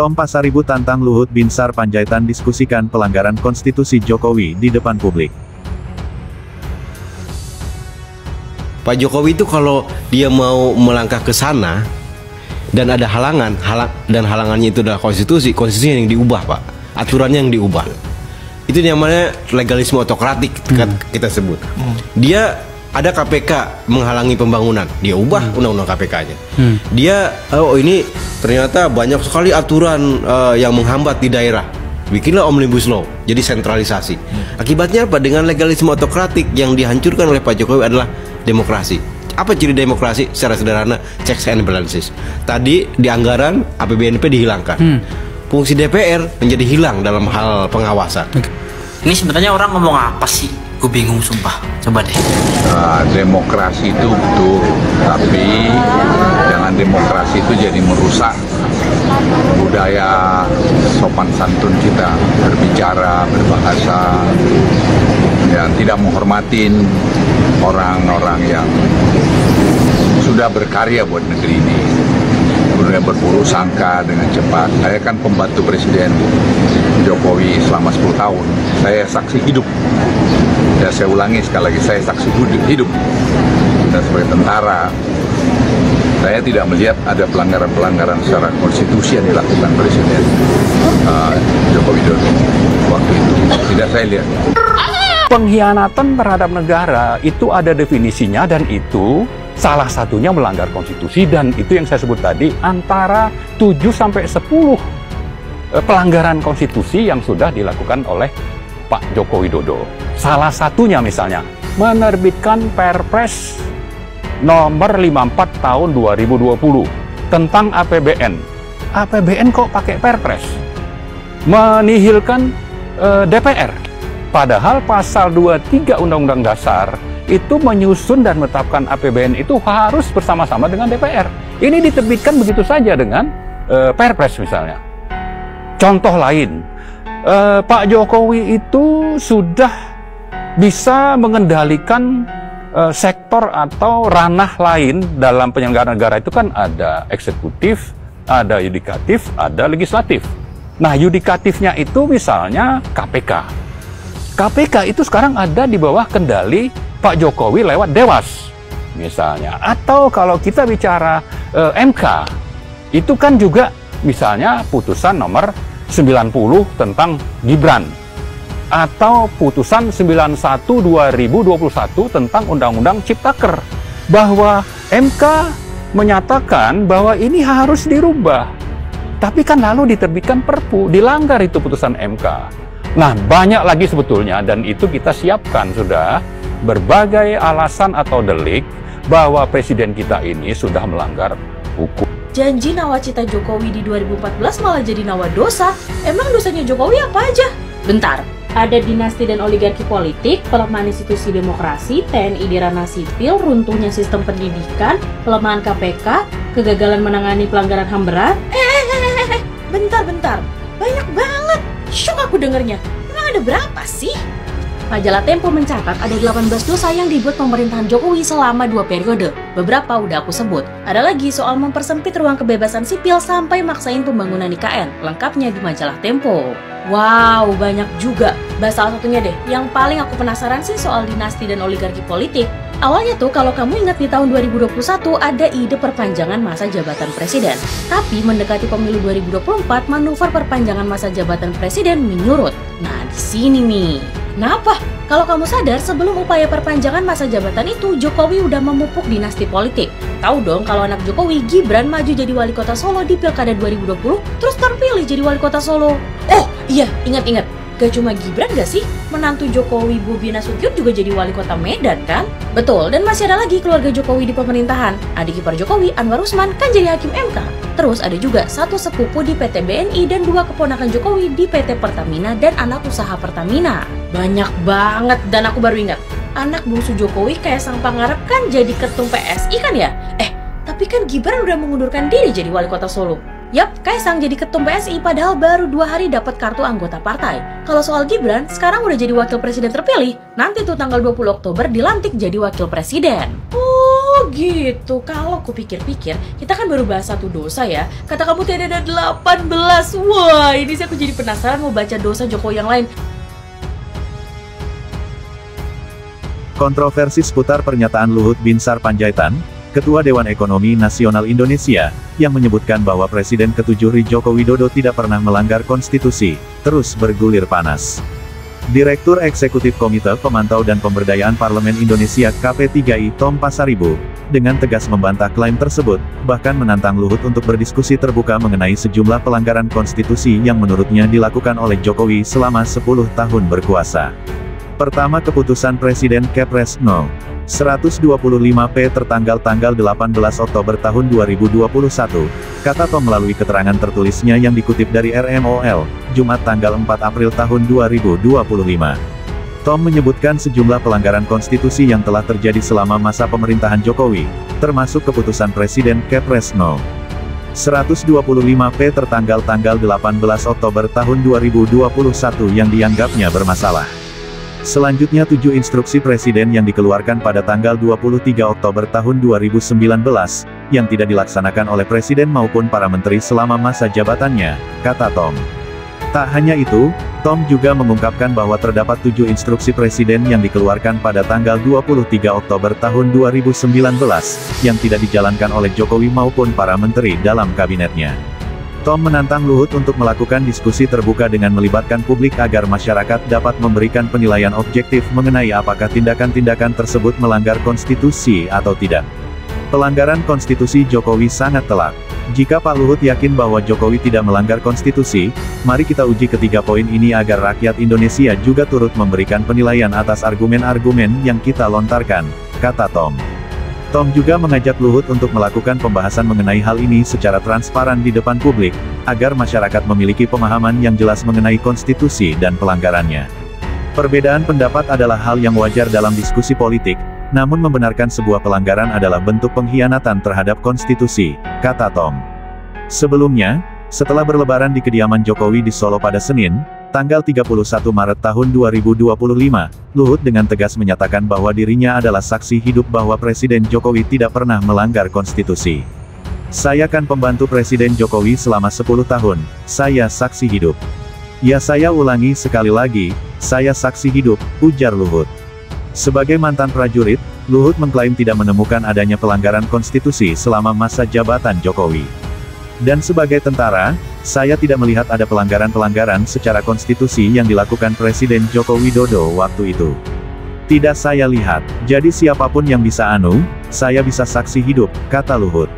Tom Pasaribu tantang Luhut Binsar Panjaitan diskusikan pelanggaran konstitusi Jokowi di depan publik. Pak Jokowi itu kalau dia mau melangkah ke sana dan ada halangannya itu adalah konstitusi yang diubah, Pak. Aturannya yang diubah. Itu namanya legalisme otokratik kita sebut. Dia ada KPK menghalangi pembangunan, dia ubah undang-undang KPK-nya. Dia ini ternyata banyak sekali aturan yang menghambat di daerah. Bikinlah Omnibus Law, jadi sentralisasi. Akibatnya apa? Dengan legalisme otokratik yang dihancurkan oleh Pak Jokowi adalah demokrasi. Apa ciri demokrasi? Secara sederhana, checks and balances. Tadi di anggaran APBNP dihilangkan. Fungsi DPR menjadi hilang dalam hal pengawasan. Ini sebenarnya orang ngomong apa sih? Gue bingung sumpah. Coba deh. Demokrasi itu betul, tapi jangan demokrasi itu jadi merusak budaya sopan santun kita, berbicara, berbahasa, yang tidak menghormatin orang-orang yang sudah berkarya buat negeri ini. Kemudian berburu sangka dengan cepat. Saya kan pembantu Presiden Jokowi selama 10 tahun. Saya saksi hidup. Ya, saya ulangi sekali lagi, saya saksi hidup. Dan sebagai tentara, saya tidak melihat ada pelanggaran-pelanggaran secara konstitusi yang dilakukan Presiden Joko Widodo waktu itu. Tidak saya lihat. Pengkhianatan terhadap negara itu ada definisinya, dan itu salah satunya melanggar konstitusi, dan itu yang saya sebut tadi antara 7-10 pelanggaran konstitusi yang sudah dilakukan oleh Pak Joko Widodo. Salah satunya misalnya menerbitkan Perpres nomor 54 tahun 2020 tentang APBN. APBN kok pakai Perpres? Menihilkan DPR. Padahal pasal 23 Undang-Undang Dasar itu menyusun dan menetapkan APBN itu harus bersama-sama dengan DPR. Ini diterbitkan begitu saja dengan Perpres misalnya. Contoh lain, Pak Jokowi itu sudah bisa mengendalikan sektor atau ranah lain dalam penyelenggaraan negara. Itu kan ada eksekutif, ada yudikatif, ada legislatif. Nah, yudikatifnya itu misalnya KPK. KPK itu sekarang ada di bawah kendali Pak Jokowi lewat Dewas misalnya. Atau kalau kita bicara MK, itu kan juga misalnya putusan nomor 90 tentang Gibran, atau putusan 91/2021 tentang Undang-Undang Ciptaker, bahwa MK menyatakan bahwa ini harus dirubah. Tapi kan lalu diterbitkan Perpu, dilanggar itu putusan MK. Nah, banyak lagi sebetulnya, dan itu kita siapkan sudah berbagai alasan atau delik bahwa presiden kita ini sudah melanggar hukum. Janji nawacita Jokowi di 2014 malah jadi nawadosa. Emang dosanya Jokowi apa aja? Bentar, ada dinasti dan oligarki politik, pelemahan institusi demokrasi, TNI di ranah sipil, runtuhnya sistem pendidikan, pelemahan KPK, kegagalan menangani pelanggaran HAM berat. Bentar, banyak banget. Syok aku dengernya. Emang ada berapa sih? Majalah Tempo mencatat ada 18 dosa yang dibuat pemerintahan Jokowi selama 2 periode. Beberapa udah aku sebut. Ada lagi soal mempersempit ruang kebebasan sipil sampai maksain pembangunan IKN. Lengkapnya di Majalah Tempo. Wow, banyak juga. Bahas salah satunya deh. Yang paling aku penasaran sih soal dinasti dan oligarki politik. Awalnya tuh kalau kamu ingat di tahun 2021 ada ide perpanjangan masa jabatan presiden. Tapi mendekati pemilu 2024, manuver perpanjangan masa jabatan presiden menyurut. Nah, di sini nih. Kenapa? Kalau kamu sadar, sebelum upaya perpanjangan masa jabatan itu, Jokowi udah memupuk dinasti politik. Tahu dong kalau anak Jokowi, Gibran, maju jadi wali kota Solo di Pilkada 2020, terus terpilih jadi wali kota Solo. Oh iya, ingat. Gak cuma Gibran gak sih? Menantu Jokowi, Bobi Nasution juga jadi wali kota Medan kan? Betul, dan masih ada lagi keluarga Jokowi di pemerintahan. Adik ipar Jokowi, Anwar Usman, kan jadi hakim MK. Terus ada juga satu sepupu di PT BNI dan 2 keponakan Jokowi di PT Pertamina dan anak usaha Pertamina. Banyak banget, dan aku baru ingat. Anak bungsu Jokowi Kaisang Pangarep kan jadi ketum PSI kan ya? Tapi kan Gibran udah mengundurkan diri jadi wali kota Solo. Yap, Kaisang jadi ketum PSI padahal baru 2 hari dapat kartu anggota partai. Kalau soal Gibran, sekarang udah jadi wakil presiden terpilih. Nanti tuh tanggal 20 Oktober dilantik jadi wakil presiden. Oh gitu, kalau ku pikir-pikir, kita kan baru bahas 1 dosa ya. Kata kamu tadi ada 18. Wah, ini sih aku jadi penasaran mau baca dosa Jokowi yang lain. Kontroversi seputar pernyataan Luhut Binsar Panjaitan, Ketua Dewan Ekonomi Nasional Indonesia, yang menyebutkan bahwa Presiden ke-7 Joko Widodo tidak pernah melanggar konstitusi, terus bergulir panas. Direktur Eksekutif Komite Pemantau dan Pemberdayaan Parlemen Indonesia KP3I Tom Pasaribu, dengan tegas membantah klaim tersebut, bahkan menantang Luhut untuk berdiskusi terbuka mengenai sejumlah pelanggaran konstitusi yang menurutnya dilakukan oleh Jokowi selama 10 tahun berkuasa. Pertama, keputusan Presiden Kepres No. 125P tertanggal 18 Oktober tahun 2021, kata Tom melalui keterangan tertulisnya yang dikutip dari RMOL, Jumat tanggal 4 April tahun 2025. Tom menyebutkan sejumlah pelanggaran konstitusi yang telah terjadi selama masa pemerintahan Jokowi, termasuk keputusan Presiden Kepres No. 125P tertanggal 18 Oktober tahun 2021 yang dianggapnya bermasalah. Selanjutnya 7 instruksi Presiden yang dikeluarkan pada tanggal 23 Oktober tahun 2019, yang tidak dilaksanakan oleh Presiden maupun para menteri selama masa jabatannya, kata Tom. Tak hanya itu, Tom juga mengungkapkan bahwa terdapat 7 instruksi Presiden yang dikeluarkan pada tanggal 23 Oktober tahun 2019, yang tidak dijalankan oleh Jokowi maupun para menteri dalam kabinetnya. Tom menantang Luhut untuk melakukan diskusi terbuka dengan melibatkan publik agar masyarakat dapat memberikan penilaian objektif mengenai apakah tindakan-tindakan tersebut melanggar konstitusi atau tidak. Pelanggaran konstitusi Jokowi sangat telak. Jika Pak Luhut yakin bahwa Jokowi tidak melanggar konstitusi, mari kita uji ketiga poin ini agar rakyat Indonesia juga turut memberikan penilaian atas argumen-argumen yang kita lontarkan, kata Tom. Tom juga mengajak Luhut untuk melakukan pembahasan mengenai hal ini secara transparan di depan publik, agar masyarakat memiliki pemahaman yang jelas mengenai konstitusi dan pelanggarannya. Perbedaan pendapat adalah hal yang wajar dalam diskusi politik, namun membenarkan sebuah pelanggaran adalah bentuk pengkhianatan terhadap konstitusi, kata Tom. Sebelumnya, setelah berlebaran di kediaman Jokowi di Solo pada Senin, tanggal 31 Maret tahun 2025, Luhut dengan tegas menyatakan bahwa dirinya adalah saksi hidup bahwa Presiden Jokowi tidak pernah melanggar konstitusi. Saya kan pembantu Presiden Jokowi selama 10 tahun, saya saksi hidup. Ya saya ulangi sekali lagi, saya saksi hidup, ujar Luhut. Sebagai mantan prajurit, Luhut mengklaim tidak menemukan adanya pelanggaran konstitusi selama masa jabatan Jokowi. Dan sebagai tentara, saya tidak melihat ada pelanggaran-pelanggaran secara konstitusi yang dilakukan Presiden Joko Widodo waktu itu. Tidak saya lihat, jadi siapapun yang bisa saya bisa saksi hidup, kata Luhut.